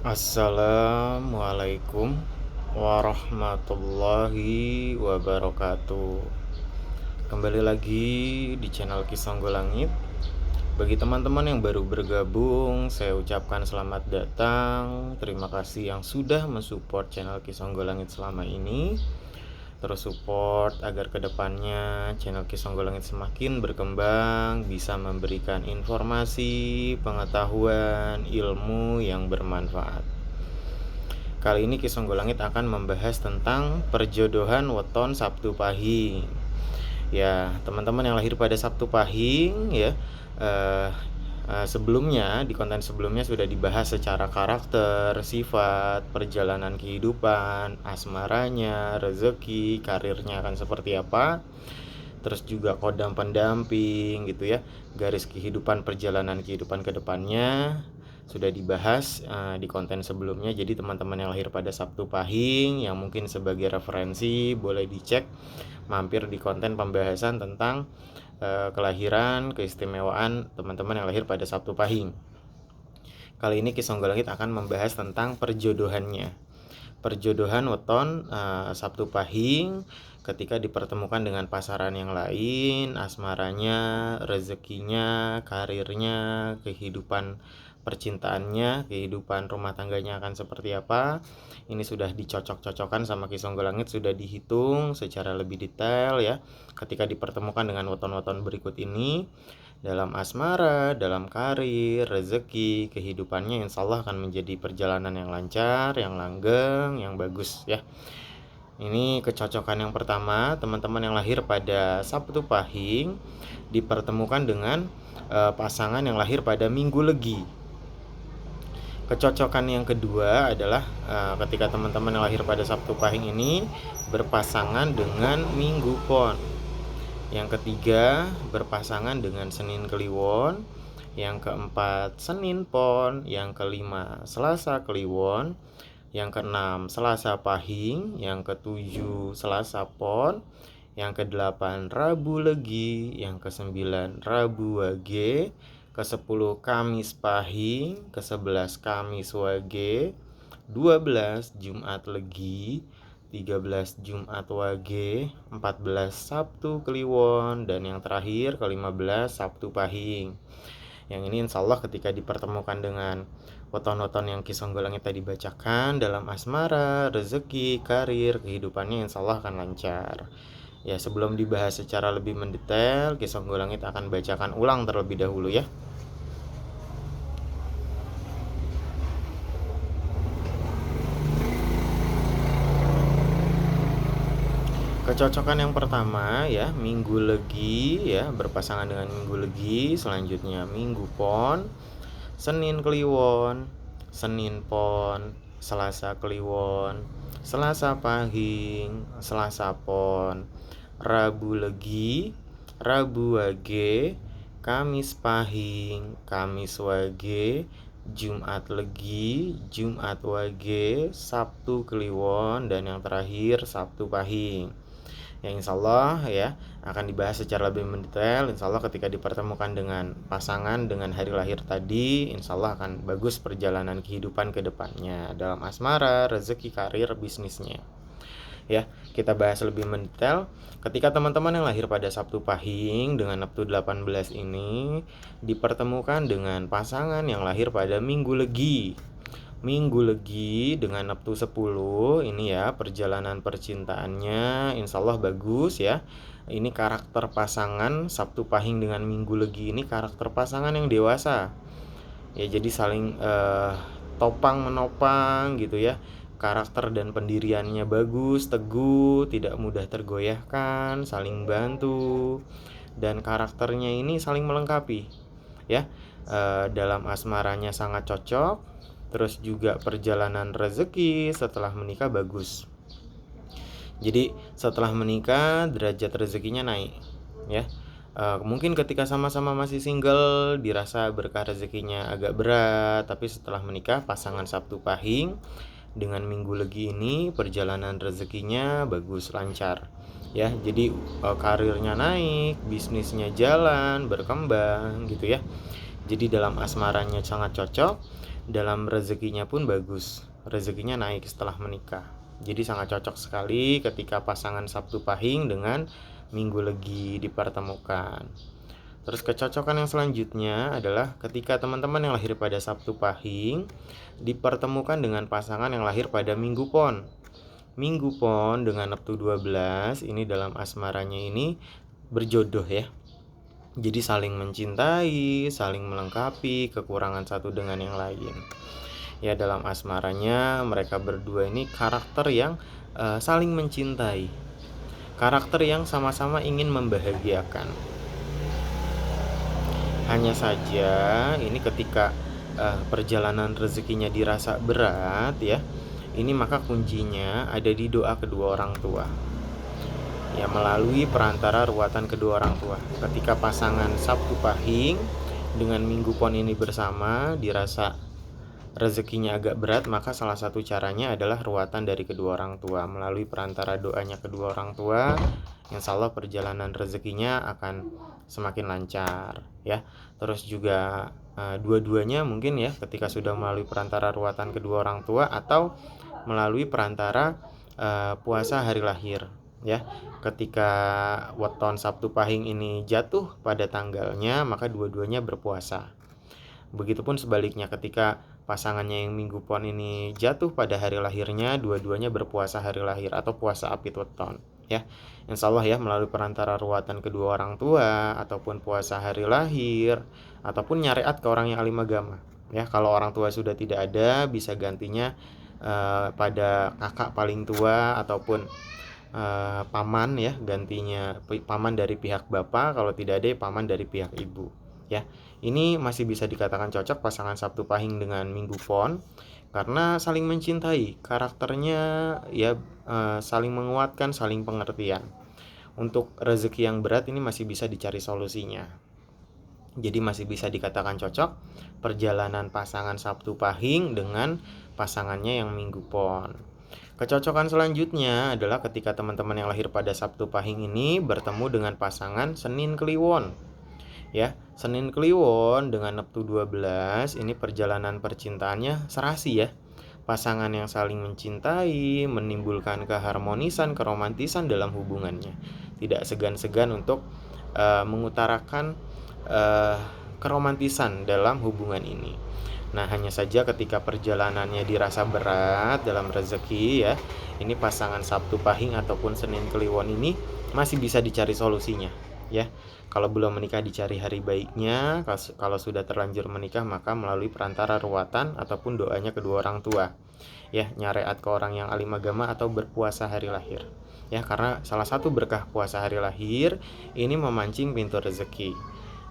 Assalamualaikum warahmatullahi wabarakatuh. Kembali lagi di channel Kisonggo Langit. Bagi teman-teman yang baru bergabung, saya ucapkan selamat datang. Terima kasih yang sudah mensupport channel Kisonggo Langit selama ini. Terus support agar kedepannya channel Kisonggo Langit semakin berkembang, bisa memberikan informasi, pengetahuan, ilmu yang bermanfaat. Kali ini Kisonggo Langit akan membahas tentang perjodohan weton Sabtu Pahing. Ya, teman-teman yang lahir pada Sabtu Pahing ya, sebelumnya di konten sebelumnya sudah dibahas secara karakter, sifat, perjalanan kehidupan, asmaranya, rezeki, karirnya akan seperti apa. Terus juga kodam pendamping gitu ya, garis kehidupan, perjalanan kehidupan ke depannya sudah dibahas di konten sebelumnya. Jadi teman-teman yang lahir pada Sabtu Pahing yang mungkin sebagai referensi boleh dicek, mampir di konten pembahasan tentang kelahiran, keistimewaan teman-teman yang lahir pada Sabtu Pahing. Kali ini Kisonggo Langit akan membahas tentang perjodohannya. Perjodohan weton Sabtu Pahing ketika dipertemukan dengan pasaran yang lain, asmaranya, rezekinya, karirnya, kehidupan percintaannya, kehidupan rumah tangganya akan seperti apa. Ini sudah dicocok-cocokkan sama Kisonggo Langit, sudah dihitung secara lebih detail ya. Ketika dipertemukan dengan weton-weton berikut ini, dalam asmara, dalam karir, rezeki, kehidupannya insya Allah akan menjadi perjalanan yang lancar, yang langgeng, yang bagus ya. Ini kecocokan yang pertama, teman-teman yang lahir pada Sabtu Pahing dipertemukan dengan pasangan yang lahir pada Minggu Legi. Kecocokan yang kedua adalah ketika teman-teman yang lahir pada Sabtu Pahing ini berpasangan dengan Minggu Pon. Yang ketiga berpasangan dengan Senin Kliwon. Yang keempat Senin Pon. Yang kelima Selasa Kliwon. Yang keenam Selasa Pahing. Yang ketujuh Selasa Pon. Yang kedelapan Rabu Legi. Yang kesembilan Rabu Wage. Ke-10 Kamis Pahing. Ke-11 Kamis Wage. 12 Jumat Legi. 13 Jumat Wage. 14 Sabtu Kliwon. Dan yang terakhir ke-15 Sabtu Pahing. Yang ini insya Allah ketika dipertemukan dengan weton-weton yang Kisonggo Langit tadi bacakan dalam asmara, rezeki, karir, kehidupannya insya Allah akan lancar. Ya, sebelum dibahas secara lebih mendetail, Kisonggo Langit akan bacakan ulang terlebih dahulu ya. Kecocokan yang pertama ya, Minggu Legi ya, berpasangan dengan Minggu Legi. Selanjutnya Minggu Pon, Senin Kliwon, Senin Pon, Selasa Kliwon, Selasa Pahing, Selasa Pon, Rabu Legi, Rabu Wage, Kamis Pahing, Kamis Wage, Jumat Legi, Jumat Wage, Sabtu Kliwon, dan yang terakhir Sabtu Pahing. Yang insya Allah ya akan dibahas secara lebih mendetail. Insya Allah ketika dipertemukan dengan pasangan dengan hari lahir tadi, insya Allah akan bagus perjalanan kehidupan ke depannya dalam asmara, rezeki, karir, bisnisnya. Ya, kita bahas lebih mendetail. Ketika teman-teman yang lahir pada Sabtu Pahing dengan Neptu 18 ini dipertemukan dengan pasangan yang lahir pada Minggu Legi. Minggu Legi dengan Neptu 10 ini ya, perjalanan percintaannya insya Allah bagus ya. Ini karakter pasangan Sabtu Pahing dengan Minggu Legi ini karakter pasangan yang dewasa ya, jadi saling topang menopang gitu ya. Karakter dan pendiriannya bagus, teguh, tidak mudah tergoyahkan, saling bantu, dan karakternya ini saling melengkapi ya. Dalam asmaranya sangat cocok. Terus juga perjalanan rezeki setelah menikah bagus. Jadi setelah menikah derajat rezekinya naik ya. Mungkin ketika sama-sama masih single dirasa berkah rezekinya agak berat, tapi setelah menikah pasangan Sabtu Pahing dengan Minggu Legi ini perjalanan rezekinya bagus, lancar ya. Jadi karirnya naik, bisnisnya jalan, berkembang gitu ya. Jadi dalam asmaranya sangat cocok, dalam rezekinya pun bagus. Rezekinya naik setelah menikah. Jadi sangat cocok sekali ketika pasangan Sabtu Pahing dengan Minggu Legi dipertemukan. Terus kecocokan yang selanjutnya adalah ketika teman-teman yang lahir pada Sabtu Pahing dipertemukan dengan pasangan yang lahir pada Minggu Pon. Minggu Pon dengan Neptu 12 ini dalam asmaranya ini berjodoh ya. Jadi saling mencintai, saling melengkapi kekurangan satu dengan yang lain. Ya, dalam asmaranya mereka berdua ini karakter yang saling mencintai. Karakter yang sama-sama ingin membahagiakan. Hanya saja ini ketika perjalanan rezekinya dirasa berat ya, ini maka kuncinya ada di doa kedua orang tua. Ya, melalui perantara ruatan kedua orang tua. Ketika pasangan Sabtu Pahing dengan Minggu Pon ini bersama dirasa rezekinya agak berat, maka salah satu caranya adalah ruatan dari kedua orang tua. Melalui perantara doanya kedua orang tua, insya Allah perjalanan rezekinya akan semakin lancar ya. Terus juga dua-duanya mungkin ya, ketika sudah melalui perantara ruatan kedua orang tua atau melalui perantara puasa hari lahir ya. Ketika weton Sabtu Pahing ini jatuh pada tanggalnya, maka dua-duanya berpuasa. Begitupun sebaliknya, ketika pasangannya yang Minggu Pon ini jatuh pada hari lahirnya, dua-duanya berpuasa hari lahir atau puasa apit weton ya. Insya Allah ya, melalui perantara ruatan kedua orang tua ataupun puasa hari lahir ataupun nyariat ke orang yang alim agama ya. Kalau orang tua sudah tidak ada, bisa gantinya pada kakak paling tua ataupun paman ya, gantinya paman dari pihak bapak, kalau tidak ada paman dari pihak ibu ya. Ini masih bisa dikatakan cocok pasangan Sabtu Pahing dengan Minggu Pon karena saling mencintai, karakternya ya saling menguatkan, saling pengertian. Untuk rezeki yang berat ini masih bisa dicari solusinya. Jadi masih bisa dikatakan cocok perjalanan pasangan Sabtu Pahing dengan pasangannya yang Minggu Pon. Kecocokan selanjutnya adalah ketika teman-teman yang lahir pada Sabtu Pahing ini bertemu dengan pasangan Senin Kliwon. Ya, Senin Kliwon dengan Neptu 12 ini perjalanan percintaannya serasi ya. Pasangan yang saling mencintai, menimbulkan keharmonisan, keromantisan dalam hubungannya. Tidak segan-segan untuk mengutarakan keromantisan dalam hubungan ini. Nah, hanya saja ketika perjalanannya dirasa berat dalam rezeki ya, ini pasangan Sabtu Pahing ataupun Senin Kliwon ini masih bisa dicari solusinya ya. Kalau belum menikah dicari hari baiknya, kalau sudah terlanjur menikah maka melalui perantara ruatan ataupun doanya kedua orang tua ya, nyareat ke orang yang alim agama atau berpuasa hari lahir ya, karena salah satu berkah puasa hari lahir ini memancing pintu rezeki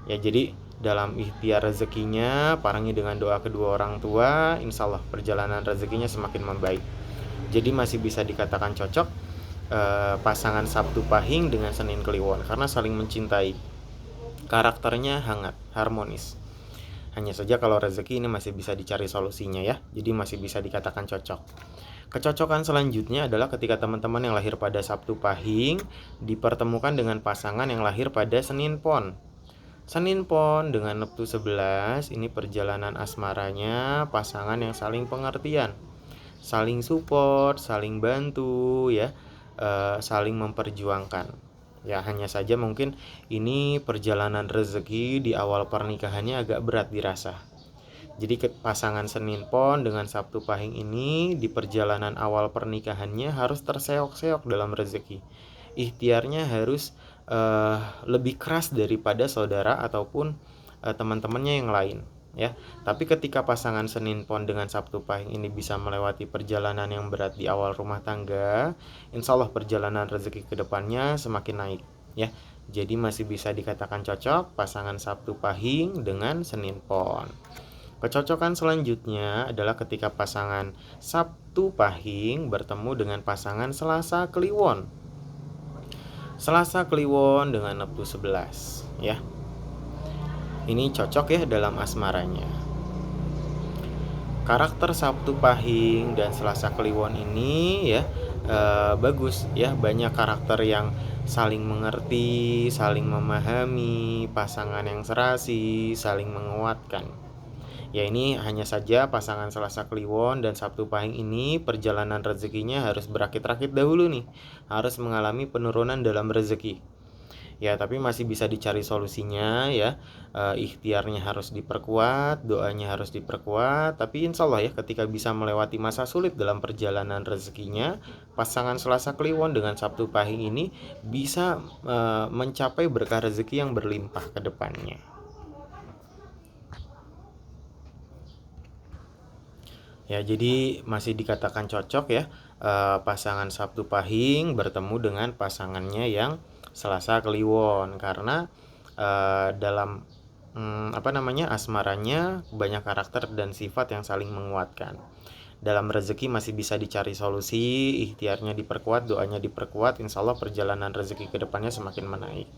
ya. Jadi dalam ikhtiar rezekinya parangi dengan doa kedua orang tua, insya Allah perjalanan rezekinya semakin membaik. Jadi masih bisa dikatakan cocok pasangan Sabtu Pahing dengan Senin Kliwon karena saling mencintai, karakternya hangat, harmonis. Hanya saja kalau rezeki ini masih bisa dicari solusinya ya, jadi masih bisa dikatakan cocok. Kecocokan selanjutnya adalah ketika teman-teman yang lahir pada Sabtu Pahing dipertemukan dengan pasangan yang lahir pada Senin Pon. Senin Pon dengan Neptu 11 ini perjalanan asmaranya pasangan yang saling pengertian, saling support, saling bantu ya, saling memperjuangkan ya. Hanya saja mungkin ini perjalanan rezeki di awal pernikahannya agak berat dirasa. Jadi pasangan Senin Pon dengan Sabtu Pahing ini di perjalanan awal pernikahannya harus terseok-seok dalam rezeki. Ikhtiarnya harus lebih keras daripada saudara ataupun teman-temannya yang lain ya. Tapi ketika pasangan Senin Pon dengan Sabtu Pahing ini bisa melewati perjalanan yang berat di awal rumah tangga, insya Allah perjalanan rezeki kedepannya semakin naik ya. Jadi masih bisa dikatakan cocok pasangan Sabtu Pahing dengan Senin Pon. Kecocokan selanjutnya adalah ketika pasangan Sabtu Pahing bertemu dengan pasangan Selasa Kliwon. Selasa Kliwon dengan Neptu 11 ya. Ini cocok ya dalam asmaranya. Karakter Sabtu Pahing dan Selasa Kliwon ini ya bagus ya, banyak karakter yang saling mengerti, saling memahami, pasangan yang serasi, saling menguatkan. Ya ini hanya saja pasangan Selasa Kliwon dan Sabtu Pahing ini perjalanan rezekinya harus berakit-rakit dahulu nih. Harus mengalami penurunan dalam rezeki. Ya, tapi masih bisa dicari solusinya ya. Ikhtiarnya harus diperkuat, doanya harus diperkuat. Tapi insya Allah ya, ketika bisa melewati masa sulit dalam perjalanan rezekinya, pasangan Selasa Kliwon dengan Sabtu Pahing ini bisa mencapai berkah rezeki yang berlimpah ke depannya. Ya, jadi masih dikatakan cocok ya, pasangan Sabtu Pahing bertemu dengan pasangannya yang Selasa Kliwon karena dalam asmaranya banyak karakter dan sifat yang saling menguatkan. Dalam rezeki masih bisa dicari solusi, ikhtiarnya diperkuat, doanya diperkuat, insya Allah perjalanan rezeki ke depannya semakin menaik.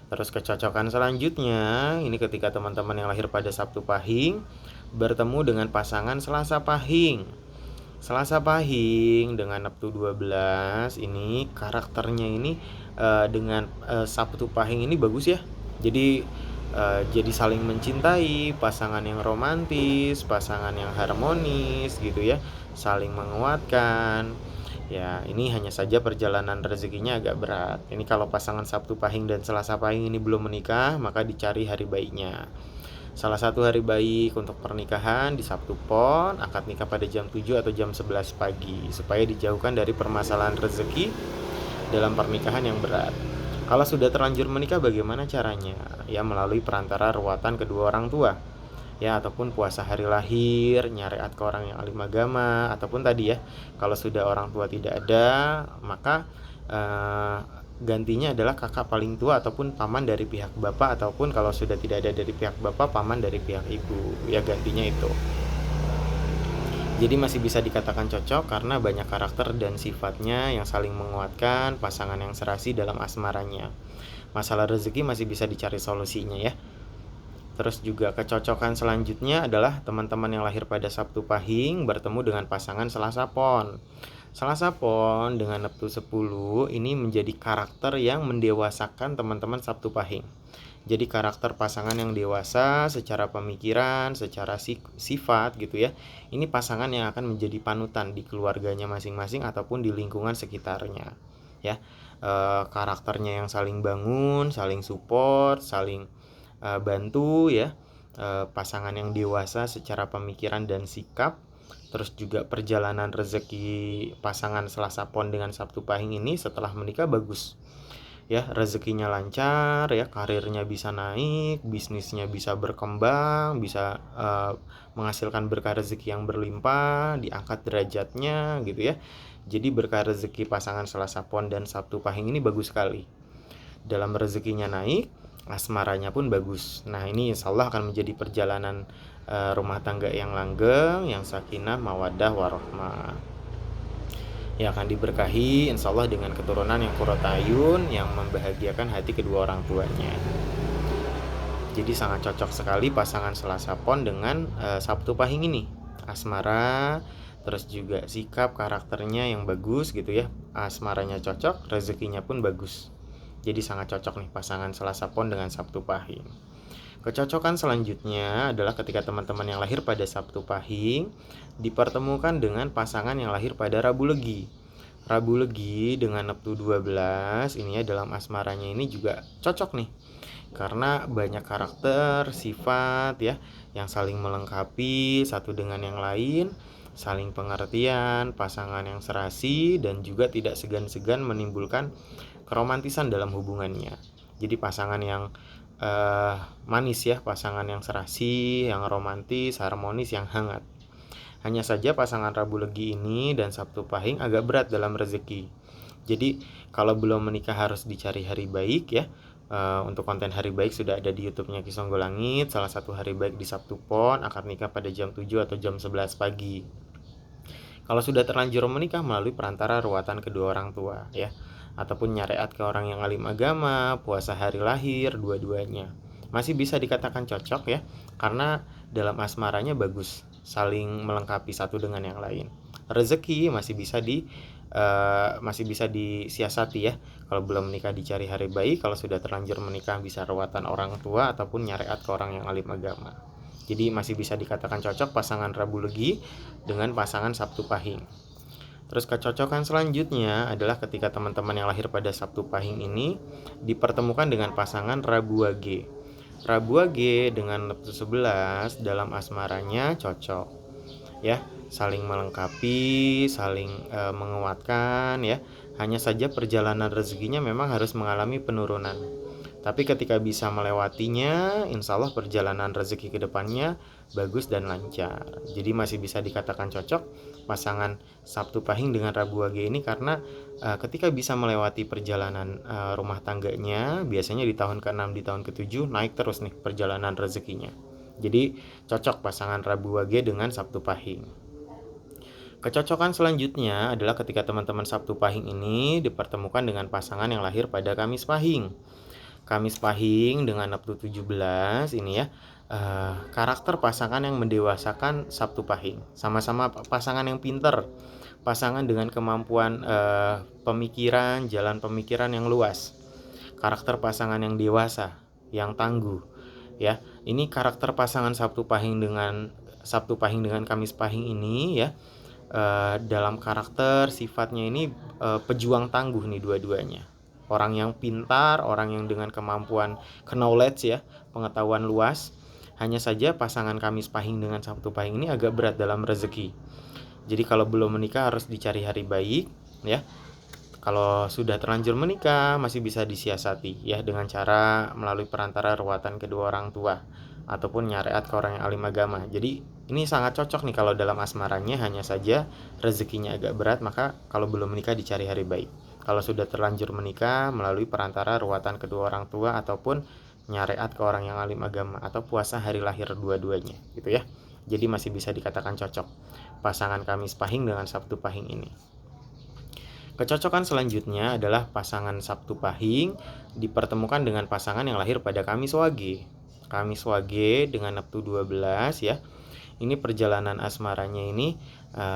Terus kecocokan selanjutnya, ini ketika teman-teman yang lahir pada Sabtu Pahing bertemu dengan pasangan Selasa Pahing. Selasa Pahing dengan Neptu 12 ini karakternya ini dengan Sabtu Pahing ini bagus ya. Jadi saling mencintai, pasangan yang romantis, pasangan yang harmonis gitu ya, saling menguatkan. Ya, ini hanya saja perjalanan rezekinya agak berat. Ini kalau pasangan Sabtu Pahing dan Selasa Pahing ini belum menikah, maka dicari hari baiknya. Salah satu hari baik untuk pernikahan di Sabtu Pon, akad nikah pada jam 7 atau jam 11 pagi supaya dijauhkan dari permasalahan rezeki dalam pernikahan yang berat. Kalau sudah terlanjur menikah bagaimana caranya? Ya melalui perantara ruatan kedua orang tua. Ya ataupun puasa hari lahir, nyariat ke orang yang alim agama, ataupun tadi ya kalau sudah orang tua tidak ada, maka gantinya adalah kakak paling tua ataupun paman dari pihak bapak, ataupun kalau sudah tidak ada dari pihak bapak, paman dari pihak ibu. Ya gantinya itu. Jadi masih bisa dikatakan cocok karena banyak karakter dan sifatnya yang saling menguatkan, pasangan yang serasi dalam asmaranya. Masalah rezeki masih bisa dicari solusinya ya. Terus juga kecocokan selanjutnya adalah teman-teman yang lahir pada Sabtu Pahing bertemu dengan pasangan Selasa Pon. Selasa Pon dengan Neptu 10 ini menjadi karakter yang mendewasakan teman-teman Sabtu Pahing. Jadi karakter pasangan yang dewasa secara pemikiran, secara sifat gitu ya. Ini pasangan yang akan menjadi panutan di keluarganya masing-masing ataupun di lingkungan sekitarnya. Ya, karakternya yang saling bangun, saling support, saling bantu ya. Pasangan yang dewasa secara pemikiran dan sikap. Terus juga perjalanan rezeki pasangan Selasa Pon dengan Sabtu Pahing ini setelah menikah bagus. Ya, rezekinya lancar ya, karirnya bisa naik, bisnisnya bisa berkembang, bisa menghasilkan berkah rezeki yang berlimpah, diangkat derajatnya gitu ya. Jadi berkah rezeki pasangan Selasa Pon dan Sabtu Pahing ini bagus sekali. Dalam rezekinya naik, asmaranya pun bagus. Nah, ini insya Allah akan menjadi perjalanan rumah tangga yang langgeng, yang sakinah, mawaddah, warahmah. Yang akan diberkahi insya Allah dengan keturunan yang qurratu ayun, yang membahagiakan hati kedua orang tuanya. Jadi sangat cocok sekali pasangan Selasa Pon dengan Sabtu Pahing ini. Asmara, terus juga sikap karakternya yang bagus gitu ya. Asmaranya cocok, rezekinya pun bagus. Jadi sangat cocok nih pasangan Selasa Pon dengan Sabtu Pahing. Kecocokan selanjutnya adalah ketika teman-teman yang lahir pada Sabtu Pahing dipertemukan dengan pasangan yang lahir pada Rabu Legi. Rabu Legi dengan Neptu 12 ini ya, dalam asmaranya ini juga cocok nih. Karena banyak karakter, sifat ya yang saling melengkapi satu dengan yang lain, saling pengertian, pasangan yang serasi, dan juga tidak segan-segan menimbulkan keromantisan dalam hubungannya. Jadi pasangan yang manis ya, pasangan yang serasi, yang romantis, harmonis, yang hangat. Hanya saja pasangan Rabu Legi ini dan Sabtu Pahing agak berat dalam rezeki. Jadi kalau belum menikah harus dicari hari baik ya. Untuk konten hari baik sudah ada di YouTube-nya Kisonggo Langit. Salah satu hari baik di Sabtu Pon, akad nikah pada jam 7 atau jam 11 pagi. Kalau sudah terlanjur menikah melalui perantara ruatan kedua orang tua ya, ataupun nyariat ke orang yang alim agama, puasa hari lahir, dua-duanya masih bisa dikatakan cocok ya, karena dalam asmaranya bagus, saling melengkapi satu dengan yang lain. Rezeki masih bisa disiasati ya. Kalau belum menikah dicari hari baik, kalau sudah terlanjur menikah bisa ruatan orang tua ataupun nyariat ke orang yang alim agama. Jadi masih bisa dikatakan cocok pasangan Rabu Legi dengan pasangan Sabtu Pahing. Terus kecocokan selanjutnya adalah ketika teman-teman yang lahir pada Sabtu Pahing ini dipertemukan dengan pasangan Rabu Wage. Rabu Wage dengan Neptu 11 dalam asmaranya cocok ya, saling melengkapi, saling menguatkan ya. Hanya saja perjalanan rezekinya memang harus mengalami penurunan. Tapi ketika bisa melewatinya, insya Allah perjalanan rezeki ke depannya bagus dan lancar. Jadi masih bisa dikatakan cocok pasangan Sabtu Pahing dengan Rabu Wage ini karena ketika bisa melewati perjalanan rumah tangganya, biasanya di tahun ke-6, di tahun ke-7 naik terus nih perjalanan rezekinya. Jadi cocok pasangan Rabu Wage dengan Sabtu Pahing. Kecocokan selanjutnya adalah ketika teman-teman Sabtu Pahing ini dipertemukan dengan pasangan yang lahir pada Kamis Pahing. Kamis Pahing dengan Neptu 17 ini ya, karakter pasangan yang mendewasakan Sabtu Pahing. Sama-sama pasangan yang pinter, pasangan dengan kemampuan pemikiran, jalan pemikiran yang luas, karakter pasangan yang dewasa, yang tangguh ya. Ini karakter pasangan Sabtu Pahing dengan Kamis Pahing ini ya, dalam karakter sifatnya ini pejuang tangguh nih dua-duanya. Orang yang pintar, orang yang dengan kemampuan knowledge ya, pengetahuan luas. Hanya saja pasangan Kamis Pahing dengan Sabtu Pahing ini agak berat dalam rezeki. Jadi kalau belum menikah harus dicari hari baik ya. Kalau sudah terlanjur menikah masih bisa disiasati ya dengan cara melalui perantara ruatan kedua orang tua ataupun nyariat ke orang yang alim agama. Jadi ini sangat cocok nih kalau dalam asmaranya, hanya saja rezekinya agak berat, maka kalau belum menikah dicari hari baik. Kalau sudah terlanjur menikah melalui perantara ruatan kedua orang tua ataupun nyariat ke orang yang alim agama atau puasa hari lahir dua-duanya gitu ya. Jadi masih bisa dikatakan cocok pasangan Kamis Pahing dengan Sabtu Pahing ini. Kecocokan selanjutnya adalah pasangan Sabtu Pahing dipertemukan dengan pasangan yang lahir pada Kamis Wage. Kamis Wage dengan Neptu 12 ya. Ini perjalanan asmaranya ini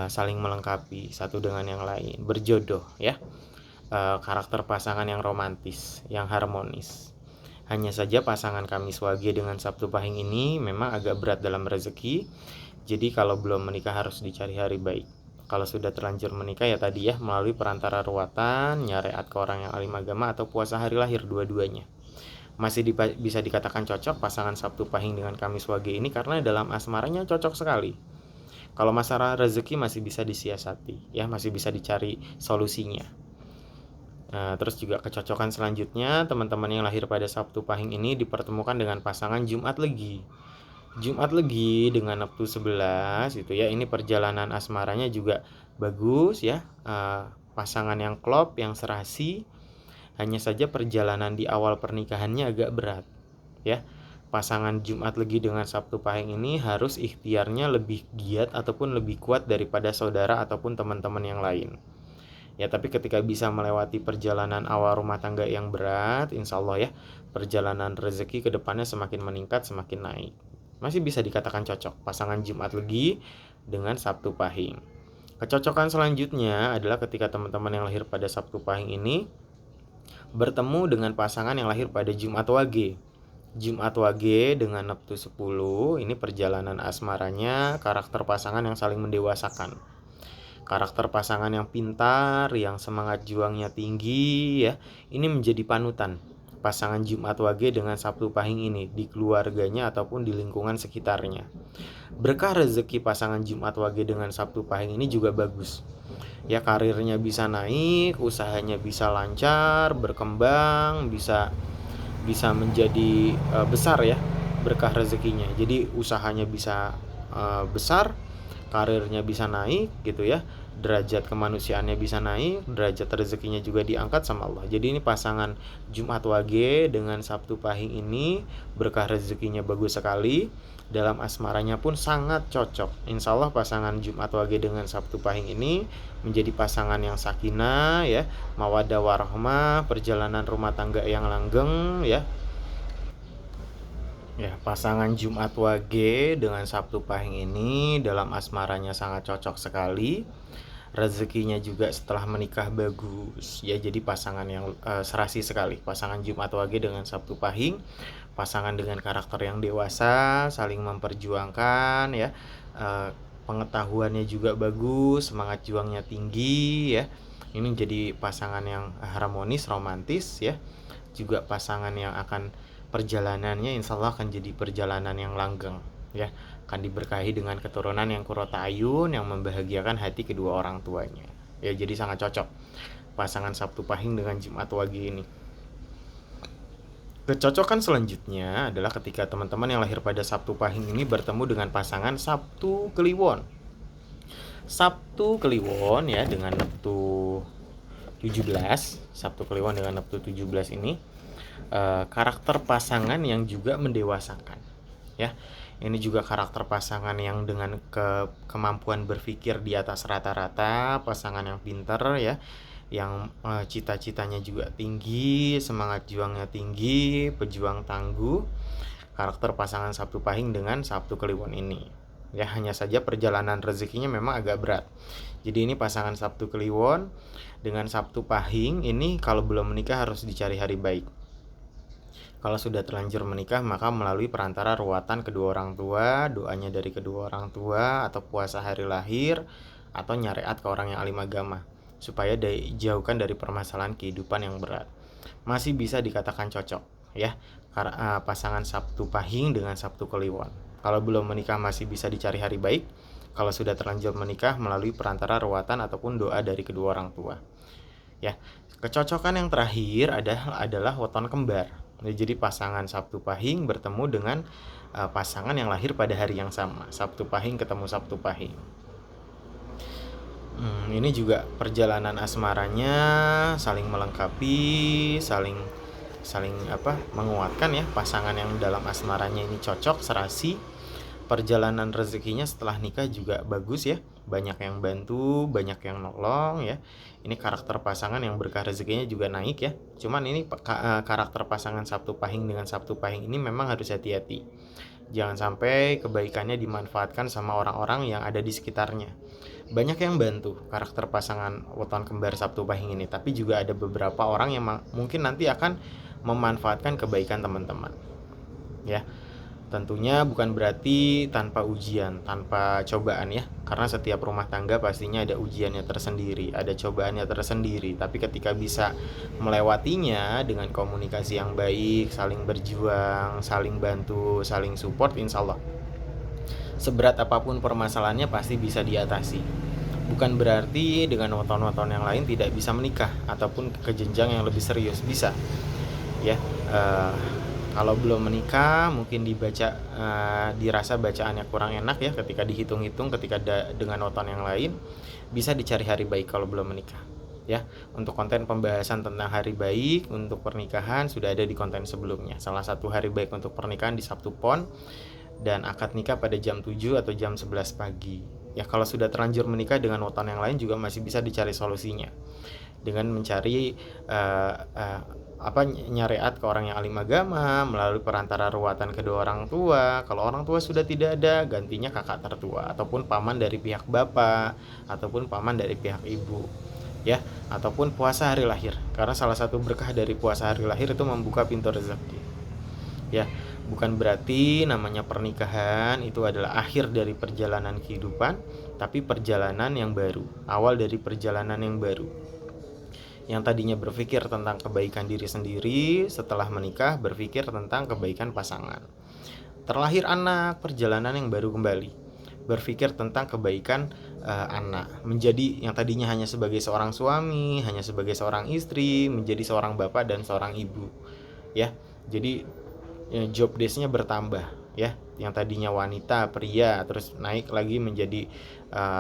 saling melengkapi satu dengan yang lain, berjodoh ya. Karakter pasangan yang romantis, yang harmonis. Hanya saja pasangan Kamis Wage dengan Sabtu Pahing ini memang agak berat dalam rezeki. Jadi kalau belum menikah harus dicari hari baik. Kalau sudah terlanjur menikah ya tadi ya, melalui perantara ruatan, nyariat ke orang yang alim agama atau puasa hari lahir dua-duanya. Masih bisa dikatakan cocok pasangan Sabtu Pahing dengan Kamis Wage ini karena dalam asmaranya cocok sekali. Kalau masalah rezeki masih bisa disiasati ya, masih bisa dicari solusinya. Nah, terus juga kecocokan selanjutnya, teman-teman yang lahir pada Sabtu Pahing ini dipertemukan dengan pasangan Jumat Legi. Jumat Legi dengan Neptu 11 itu ya, ini perjalanan asmaranya juga bagus ya. Pasangan yang klop, yang serasi. Hanya saja perjalanan di awal pernikahannya agak berat ya. Pasangan Jumat Legi dengan Sabtu Pahing ini harus ikhtiarnya lebih giat ataupun lebih kuat daripada saudara ataupun teman-teman yang lain. Ya, tapi ketika bisa melewati perjalanan awal rumah tangga yang berat, insya Allah ya, perjalanan rezeki ke depannya semakin meningkat, semakin naik. Masih bisa dikatakan cocok pasangan Jumat Legi dengan Sabtu Pahing. Kecocokan selanjutnya adalah ketika teman-teman yang lahir pada Sabtu Pahing ini bertemu dengan pasangan yang lahir pada Jumat Wage. Jumat Wage dengan Neptu 10, ini perjalanan asmaranya, karakter pasangan yang saling mendewasakan. Karakter pasangan yang pintar, yang semangat juangnya tinggi ya. Ini menjadi panutan pasangan Jumat Wage dengan Sabtu Pahing ini di keluarganya ataupun di lingkungan sekitarnya. Berkah rezeki pasangan Jumat Wage dengan Sabtu Pahing ini juga bagus. Ya, karirnya bisa naik, usahanya bisa lancar, berkembang, bisa menjadi besar ya, berkah rezekinya. Jadi usahanya bisa besar, karirnya bisa naik gitu ya, derajat kemanusiaannya bisa naik, derajat rezekinya juga diangkat sama Allah. Jadi ini pasangan Jumat Wage dengan Sabtu Pahing ini berkah rezekinya bagus sekali. Dalam asmaranya pun sangat cocok. Insya Allah pasangan Jumat Wage dengan Sabtu Pahing ini menjadi pasangan yang sakinah ya, mawaddah warahmah, perjalanan rumah tangga yang langgeng ya. Ya, pasangan Jumat Wage dengan Sabtu Pahing ini dalam asmaranya sangat cocok sekali. Rezekinya juga setelah menikah bagus. Ya, jadi pasangan yang serasi sekali. Pasangan Jumat Wage dengan Sabtu Pahing, pasangan dengan karakter yang dewasa, saling memperjuangkan ya. Eh, Pengetahuannya juga bagus, semangat juangnya tinggi ya. Ini jadi pasangan yang harmonis, romantis ya. Juga pasangan yang akan perjalanannya insya Allah akan jadi perjalanan yang langgeng ya, akan diberkahi dengan keturunan yang kurota ayun yang membahagiakan hati kedua orang tuanya ya. Jadi sangat cocok pasangan Sabtu Pahing dengan Jumat Wage ini. Kecocokan selanjutnya adalah ketika teman-teman yang lahir pada Sabtu Pahing ini bertemu dengan pasangan Sabtu Kliwon. Sabtu Kliwon ya dengan Neptu 17, Sabtu Kliwon dengan Neptu 17 ini karakter pasangan yang juga mendewasakan ya. Ini juga karakter pasangan yang dengan kemampuan berpikir di atas rata-rata, pasangan yang pintar ya, yang cita-citanya juga tinggi, semangat juangnya tinggi, pejuang tangguh. Karakter pasangan Sabtu Pahing dengan Sabtu Kliwon ini ya, hanya saja perjalanan rezekinya memang agak berat. Jadi ini pasangan Sabtu Kliwon dengan Sabtu Pahing ini kalau belum menikah harus dicari hari baik. Kalau sudah terlanjur menikah maka melalui perantara ruatan kedua orang tua, doanya dari kedua orang tua, atau puasa hari lahir, atau nyariat ke orang yang alim agama supaya dijauhkan dari permasalahan kehidupan yang berat. Masih bisa dikatakan cocok ya, pasangan Sabtu Pahing dengan Sabtu Kliwon. Kalau belum menikah masih bisa dicari hari baik. Kalau sudah terlanjur menikah melalui perantara ruatan ataupun doa dari kedua orang tua. Ya, kecocokan yang terakhir adalah weton kembar. Jadi pasangan Sabtu Pahing bertemu dengan pasangan yang lahir pada hari yang sama. Sabtu Pahing ketemu Sabtu Pahing. Ini juga perjalanan asmaranya saling melengkapi, saling menguatkan ya. Pasangan yang dalam asmaranya ini cocok, serasi. Perjalanan rezekinya setelah nikah juga bagus ya, banyak yang bantu, banyak yang nolong ya. Ini karakter pasangan yang berkah rezekinya juga naik ya. Cuman ini karakter pasangan Sabtu Pahing dengan Sabtu Pahing ini memang harus hati-hati. Jangan sampai kebaikannya dimanfaatkan sama orang-orang yang ada di sekitarnya. Banyak yang bantu karakter pasangan weton kembar Sabtu Pahing ini, tapi juga ada beberapa orang yang mungkin nanti akan memanfaatkan kebaikan teman-teman ya. Tentunya bukan berarti tanpa ujian, tanpa cobaan ya. Karena setiap rumah tangga pastinya ada ujiannya tersendiri, ada cobaannya tersendiri. Tapi ketika bisa melewatinya dengan komunikasi yang baik, saling berjuang, saling bantu, saling support, insya Allah seberat apapun permasalahannya pasti bisa diatasi. Bukan berarti dengan weton-weton yang lain tidak bisa menikah ataupun ke jenjang yang lebih serius, bisa ya. Kalau belum menikah mungkin dirasa bacaannya kurang enak ya, ketika dihitung-hitung ketika dengan weton yang lain, bisa dicari hari baik kalau belum menikah ya. Untuk konten pembahasan tentang hari baik untuk pernikahan sudah ada di konten sebelumnya. Salah satu hari baik untuk pernikahan di Sabtu Pon, dan akad nikah pada jam 7 atau jam 11 pagi. Ya, kalau sudah terlanjur menikah dengan weton yang lain juga masih bisa dicari solusinya dengan mencari nyariat ke orang yang alim agama melalui perantara ruatan kedua orang tua. Kalau orang tua sudah tidak ada, gantinya kakak tertua ataupun paman dari pihak bapak ataupun paman dari pihak ibu ya, ataupun puasa hari lahir, karena salah satu berkah dari puasa hari lahir itu membuka pintu rezeki ya. Bukan berarti namanya pernikahan itu adalah akhir dari perjalanan kehidupan, tapi perjalanan yang baru, awal dari perjalanan yang baru. Yang tadinya berpikir tentang kebaikan diri sendiri, setelah menikah berpikir tentang kebaikan pasangan. Terlahir anak, perjalanan yang baru kembali, berpikir tentang kebaikan anak, menjadi yang tadinya hanya sebagai seorang suami, hanya sebagai seorang istri, menjadi seorang bapak dan seorang ibu ya. Jadi job desk-nya bertambah ya, yang tadinya wanita, pria, terus naik lagi menjadi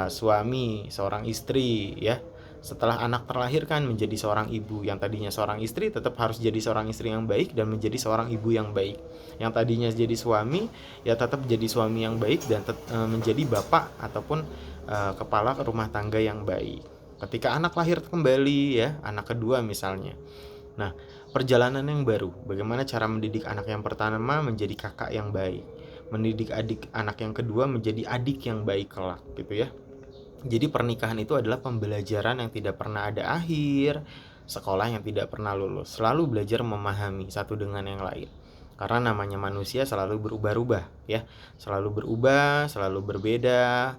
suami, seorang istri ya. Setelah anak terlahirkan menjadi seorang ibu, yang tadinya seorang istri tetap harus jadi seorang istri yang baik dan menjadi seorang ibu yang baik. Yang tadinya jadi suami ya tetap jadi suami yang baik dan menjadi bapak ataupun kepala rumah tangga yang baik. Ketika anak lahir kembali ya, anak kedua misalnya, nah perjalanan yang baru. Bagaimana cara mendidik anak yang pertama menjadi kakak yang baik, mendidik anak yang kedua menjadi adik yang baik kelak, gitu ya. Jadi pernikahan itu adalah pembelajaran yang tidak pernah ada akhir, sekolah yang tidak pernah lulus, selalu belajar memahami satu dengan yang lain. Karena namanya manusia selalu berubah-ubah ya, selalu berubah, selalu berbeda,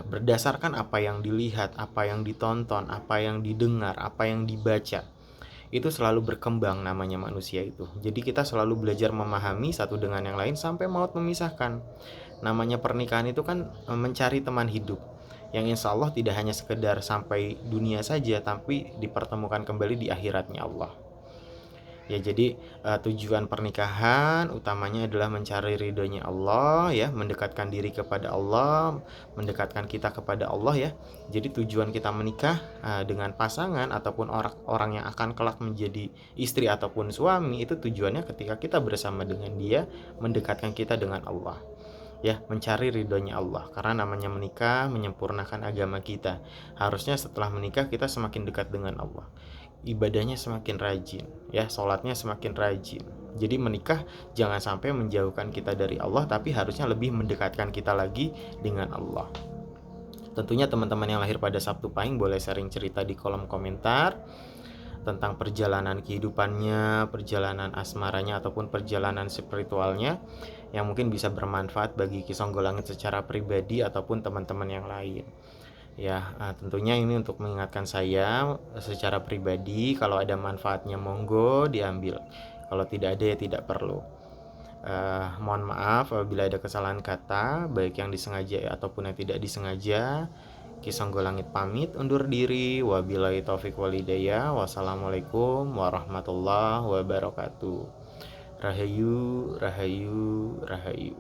berdasarkan apa yang dilihat, apa yang ditonton, apa yang didengar, apa yang dibaca. Itu selalu berkembang namanya manusia itu. Jadi kita selalu belajar memahami satu dengan yang lain sampai maut memisahkan. Namanya pernikahan itu kan mencari teman hidup yang insya Allah tidak hanya sekedar sampai dunia saja, tapi dipertemukan kembali di akhiratnya Allah. Ya, jadi tujuan pernikahan utamanya adalah mencari ridhonya Allah ya, mendekatkan diri kepada Allah, mendekatkan kita kepada Allah ya. Jadi tujuan kita menikah dengan pasangan ataupun orang yang akan kelak menjadi istri ataupun suami, itu tujuannya ketika kita bersama dengan dia, mendekatkan kita dengan Allah ya, mencari ridhonya Allah. Karena namanya menikah menyempurnakan agama kita. Harusnya setelah menikah kita semakin dekat dengan Allah, ibadahnya semakin rajin ya, sholatnya semakin rajin. Jadi menikah jangan sampai menjauhkan kita dari Allah, tapi harusnya lebih mendekatkan kita lagi dengan Allah. Tentunya teman-teman yang lahir pada Sabtu Pahing boleh sharing cerita di kolom komentar tentang perjalanan kehidupannya, perjalanan asmaranya, ataupun perjalanan spiritualnya yang mungkin bisa bermanfaat bagi Kisonggolangit secara pribadi ataupun teman-teman yang lain. Ya, tentunya ini untuk mengingatkan saya secara pribadi, kalau ada manfaatnya monggo diambil. Kalau tidak ada ya tidak perlu. Mohon maaf apabila ada kesalahan kata, baik yang disengaja ataupun yang tidak disengaja. Kisonggolangit pamit undur diri. Wabillahi taufik walhidayah. Wassalamualaikum warahmatullahi wabarakatuh. Rahayu, rahayu, rahayu.